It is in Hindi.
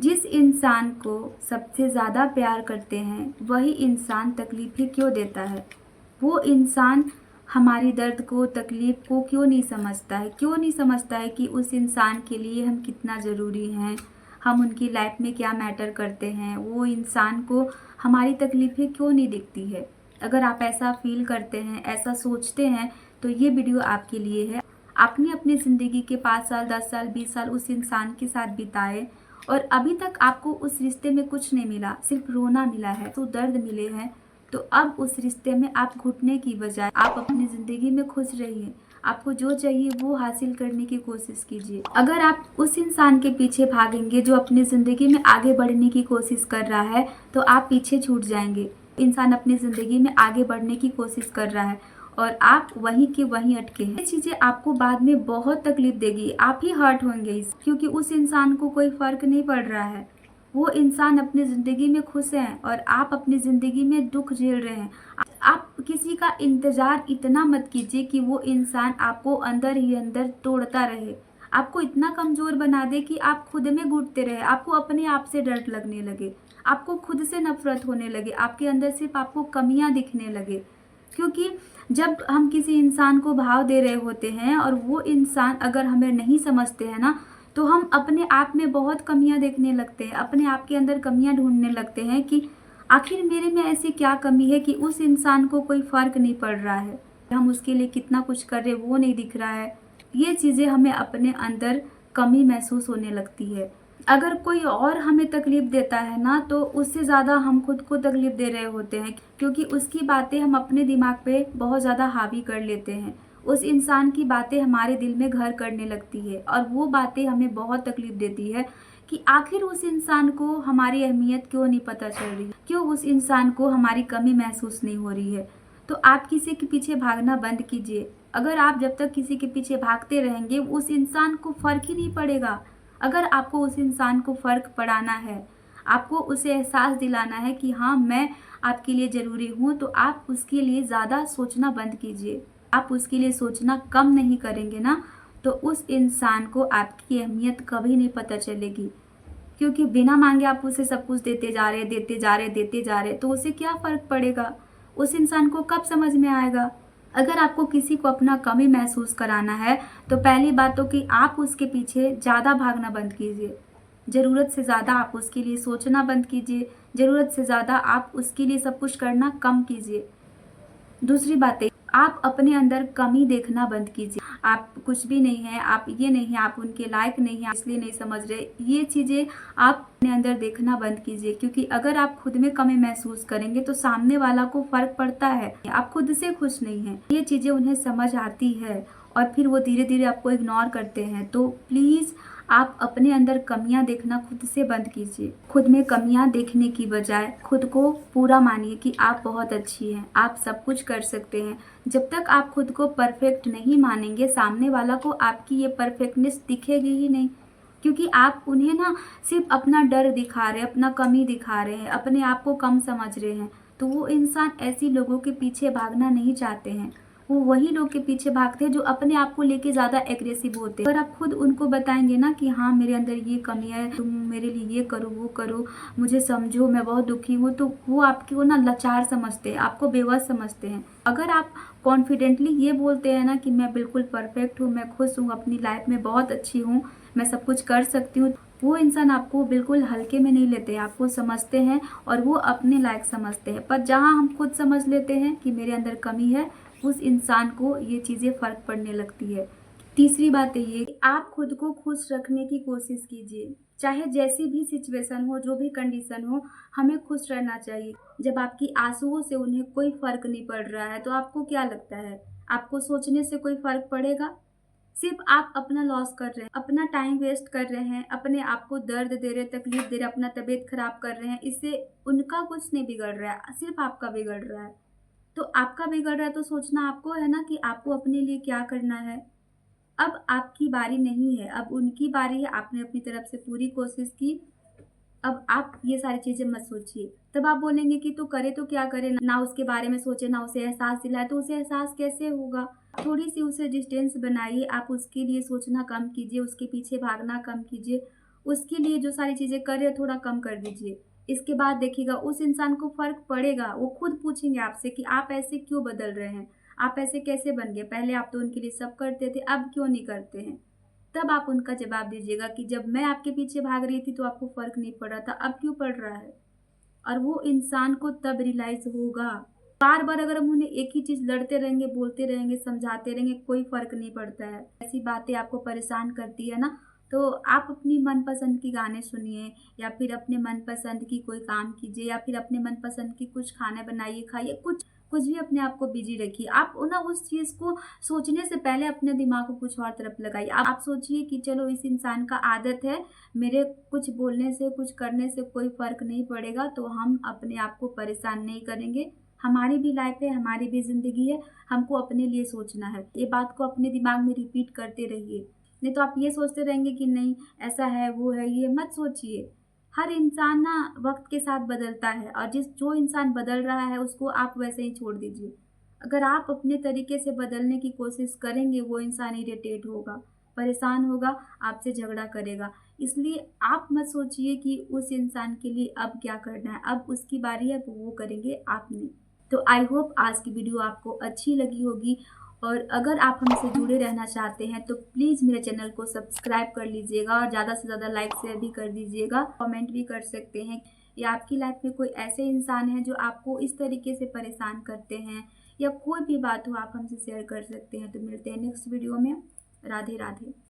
जिस इंसान को सबसे ज़्यादा प्यार करते हैं वही इंसान तकलीफ़ें क्यों देता है। वो इंसान हमारी दर्द को, तकलीफ़ को क्यों नहीं समझता है, क्यों नहीं समझता है कि उस इंसान के लिए हम कितना ज़रूरी हैं, हम उनकी लाइफ में क्या मैटर करते हैं। वो इंसान को हमारी तकलीफ़ें क्यों नहीं दिखती है। अगर आप ऐसा फ़ील करते हैं, ऐसा सोचते हैं, तो ये वीडियो आपके लिए है। आपने अपनी ज़िंदगी के 5 साल, 10 साल, 20 साल उस इंसान के साथ बिताए और अभी तक आपको उस रिश्ते में कुछ नहीं मिला, सिर्फ रोना मिला है, तो दर्द मिले हैं। तो अब उस रिश्ते में आप घुटने की बजाय आप अपनी ज़िंदगी में खुश रहिए। आपको जो चाहिए वो हासिल करने की कोशिश कीजिए। अगर आप उस इंसान के पीछे भागेंगे जो अपनी ज़िंदगी में आगे बढ़ने की कोशिश कर रहा है, तो आप पीछे छूट जाएंगे। इंसान अपनी ज़िंदगी में आगे बढ़ने की कोशिश कर रहा है और आप वहीं के वहीं अटके हैं। ये चीज़ें आपको बाद में बहुत तकलीफ देगी, आप ही हर्ट होंगे क्योंकि उस इंसान को कोई फ़र्क नहीं पड़ रहा है। वो इंसान अपनी ज़िंदगी में खुश है और आप अपनी ज़िंदगी में दुख झेल रहे हैं। आप किसी का इंतज़ार इतना मत कीजिए कि वो इंसान आपको अंदर ही अंदर तोड़ता रहे, आपको इतना कमज़ोर बना दे कि आप खुद में घुटते रहे, आपको अपने आप से डर लगने लगे, आपको खुद से नफ़रत होने लगे, आपके अंदर सिर्फ आपको कमियां दिखने लगे। क्योंकि जब हम किसी इंसान को भाव दे रहे होते हैं और वो इंसान अगर हमें नहीं समझते हैं ना, तो हम अपने आप में बहुत कमियां देखने लगते हैं, अपने आप के अंदर कमियां ढूंढने लगते हैं कि आखिर मेरे में ऐसी क्या कमी है कि उस इंसान को कोई फ़र्क नहीं पड़ रहा है, हम उसके लिए कितना कुछ कर रहे वो नहीं दिख रहा है। ये चीज़ें हमें अपने अंदर कमी महसूस होने लगती है। अगर कोई और हमें तकलीफ़ देता है ना, तो उससे ज़्यादा हम खुद को तकलीफ़ दे रहे होते हैं, क्योंकि उसकी बातें हम अपने दिमाग पे बहुत ज़्यादा हावी कर लेते हैं। उस इंसान की बातें हमारे दिल में घर करने लगती है और वो बातें हमें बहुत तकलीफ़ देती है कि आखिर उस इंसान को हमारी अहमियत क्यों नहीं पता चल रही, क्यों उस इंसान को हमारी कमी महसूस नहीं हो रही है। तो आप किसी के पीछे भागना बंद कीजिए। अगर आप जब तक किसी के पीछे भागते रहेंगे, उस इंसान को फ़र्क ही नहीं पड़ेगा। अगर आपको उस इंसान को फ़र्क पड़ाना है, आपको उसे एहसास दिलाना है कि हाँ, मैं आपके लिए ज़रूरी हूँ, तो आप उसके लिए ज़्यादा सोचना बंद कीजिए। आप उसके लिए सोचना कम नहीं करेंगे ना, तो उस इंसान को आपकी अहमियत कभी नहीं पता चलेगी। क्योंकि बिना मांगे आप उसे सब कुछ देते जा रहे, देते जा रहे, देते जा रहे, तो उसे क्या फ़र्क पड़ेगा? उस इंसान को कब समझ में आएगा? अगर आपको किसी को अपना कमी महसूस कराना है, तो पहली बात तो कि आप उसके पीछे ज़्यादा भागना बंद कीजिए। ज़रूरत से ज़्यादा आप उसके लिए सोचना बंद कीजिए, ज़रूरत से ज़्यादा आप उसके लिए सब कुछ करना कम कीजिए। दूसरी बात है, आप अपने अंदर कमी देखना बंद कीजिए। आप कुछ भी नहीं है, आप ये नहीं है, आप उनके लायक नहीं है, इसलिए नहीं समझ रहे। ये चीज़ें आप अपने अंदर देखना बंद कीजिए, क्योंकि अगर आप खुद में कमी महसूस करेंगे तो सामने वाला को फ़र्क पड़ता है। आप खुद से खुश नहीं हैं, ये चीज़ें उन्हें समझ आती है और फिर वो धीरे-धीरे आपको इग्नोर करते हैं। तो प्लीज़ आप अपने अंदर कमियां देखना खुद से बंद कीजिए। खुद में कमियां देखने की बजाय खुद को पूरा मानिए कि आप बहुत अच्छी हैं, आप सब कुछ कर सकते हैं। जब तक आप खुद को परफेक्ट नहीं मानेंगे, सामने वाला को आपकी ये परफेक्टनेस दिखेगी ही नहीं, क्योंकि आप उन्हें ना सिर्फ अपना डर दिखा रहे हैं, अपना कमी दिखा रहे हैं, अपने आप को कम समझ रहे हैं। तो वो इंसान ऐसी लोगों के पीछे भागना नहीं चाहते हैं। वो वही लोग के पीछे भागते हैं जो अपने आप को लेके ज़्यादा एग्रेसिव होते हैं। अगर आप खुद उनको बताएंगे ना कि हाँ, मेरे अंदर ये कमी है, तुम मेरे लिए ये करो, वो करो, मुझे समझो, मैं बहुत दुखी हूँ, तो वो आपको ना लाचार समझते हैं, आपको बेवस समझते हैं। अगर आप कॉन्फिडेंटली ये बोलते हैं ना कि मैं बिल्कुल परफेक्ट हूँ, मैं खुश हूँ, अपनी लाइफ में बहुत अच्छी हूँ, मैं सब कुछ कर सकती हूँ, वो इंसान आपको बिल्कुल हल्के में नहीं लेते, आपको समझते हैं और वो अपने लायक समझते हैं। पर जहाँ हम खुद समझ लेते हैं कि मेरे अंदर कमी है, उस इंसान को ये चीज़ें फ़र्क पड़ने लगती है। तीसरी बात है ये कि आप खुद को खुश रखने की कोशिश कीजिए। चाहे जैसी भी सिचुएशन हो, जो भी कंडीशन हो, हमें खुश रहना चाहिए। जब आपकी आंसुओं से उन्हें कोई फ़र्क नहीं पड़ रहा है, तो आपको क्या लगता है, आपको सोचने से कोई फ़र्क पड़ेगा? सिर्फ आप अपना लॉस कर रहे हैं, अपना टाइम वेस्ट कर रहे हैं, अपने आप को दर्द दे रहे हैं, तकलीफ दे रहे हैं, अपना तबीयत खराब कर रहे हैं। इससे उनका कुछ नहीं बिगड़ रहा है, सिर्फ आपका बिगड़ रहा है। तो आपका बिगड़ रहा है तो सोचना आपको है ना कि आपको अपने लिए क्या करना है। अब आपकी बारी नहीं है, अब उनकी बारी है। आपने अपनी तरफ से पूरी कोशिश की, अब आप ये सारी चीज़ें मत सोचिए। तब आप बोलेंगे कि तो करे तो क्या करे, ना उसके बारे में सोचे, ना उसे एहसास दिलाए, तो उसे एहसास कैसे होगा? थोड़ी सी उसे डिस्टेंस बनाइए, आप उसके लिए सोचना कम कीजिए, उसके पीछे भागना कम कीजिए उसके लिए जो सारी चीज़ें कर रहे हो थोड़ा कम कर दीजिए। इसके बाद देखिएगा उस इंसान को फ़र्क पड़ेगा, वो खुद पूछेंगे आपसे कि आप ऐसे क्यों बदल रहे हैं? आप ऐसे कैसे बन गए? पहले आप तो उनके लिए सब करते थे, अब क्यों नहीं करते हैं? तब आप उनका जवाब दीजिएगा कि जब मैं आपके पीछे भाग रही थी तो आपको फ़र्क नहीं पड़ रहा था, अब क्यों पड़ रहा है? और वो इंसान को तब रियलाइज़ होगा। बार-बार अगर हम उन्हें एक ही चीज़ लड़ते रहेंगे, बोलते रहेंगे, समझाते रहेंगे, कोई फ़र्क नहीं पड़ता है। ऐसी बातें आपको परेशान करती है ना, तो आप अपनी मनपसंद के गाने सुनिए या फिर अपने मनपसंद की कोई काम कीजिए या फिर अपने मनपसंद की कुछ खाना बनाइए, खाइए, कुछ कुछ भी अपने आप को बिज़ी रखिए। आप ना उस चीज़ को सोचने से पहले अपने दिमाग को कुछ और तरफ लगाइए। आप सोचिए कि चलो इस इंसान का आदत है, मेरे कुछ बोलने से, कुछ करने से कोई फ़र्क नहीं पड़ेगा, तो हम अपने आप को परेशान नहीं करेंगे। हमारी भी लाइफ़ है, हमारी भी ज़िंदगी है, हमको अपने लिए सोचना है। ये बात को अपने दिमाग में रिपीट करते रहिए। नहीं तो आप ये सोचते रहेंगे कि नहीं ऐसा है, वो है, ये मत सोचिए। हर इंसान ना वक़्त के साथ बदलता है और जो इंसान बदल रहा है उसको आप वैसे ही छोड़ दीजिए। अगर आप अपने तरीके से बदलने की कोशिश करेंगे, वो इंसान इरिटेट होगा, परेशान होगा, आपसे झगड़ा करेगा। इसलिए आप मत सोचिए कि उस इंसान के लिए अब क्या करना है, अब उसकी बारी है, वो करेंगे, आप नहीं। तो आई होप आज की वीडियो आपको अच्छी लगी होगी और अगर आप हमसे जुड़े रहना चाहते हैं तो प्लीज़ मेरे चैनल को सब्सक्राइब कर लीजिएगा और ज़्यादा से ज़्यादा लाइक शेयर भी कर दीजिएगा, कमेंट भी कर सकते हैं या आपकी लाइफ में कोई ऐसे इंसान हैं जो आपको इस तरीके से परेशान करते हैं या कोई भी बात हो आप हमसे शेयर कर सकते हैं। तो मिलते हैं नेक्स्ट वीडियो में। राधे राधे।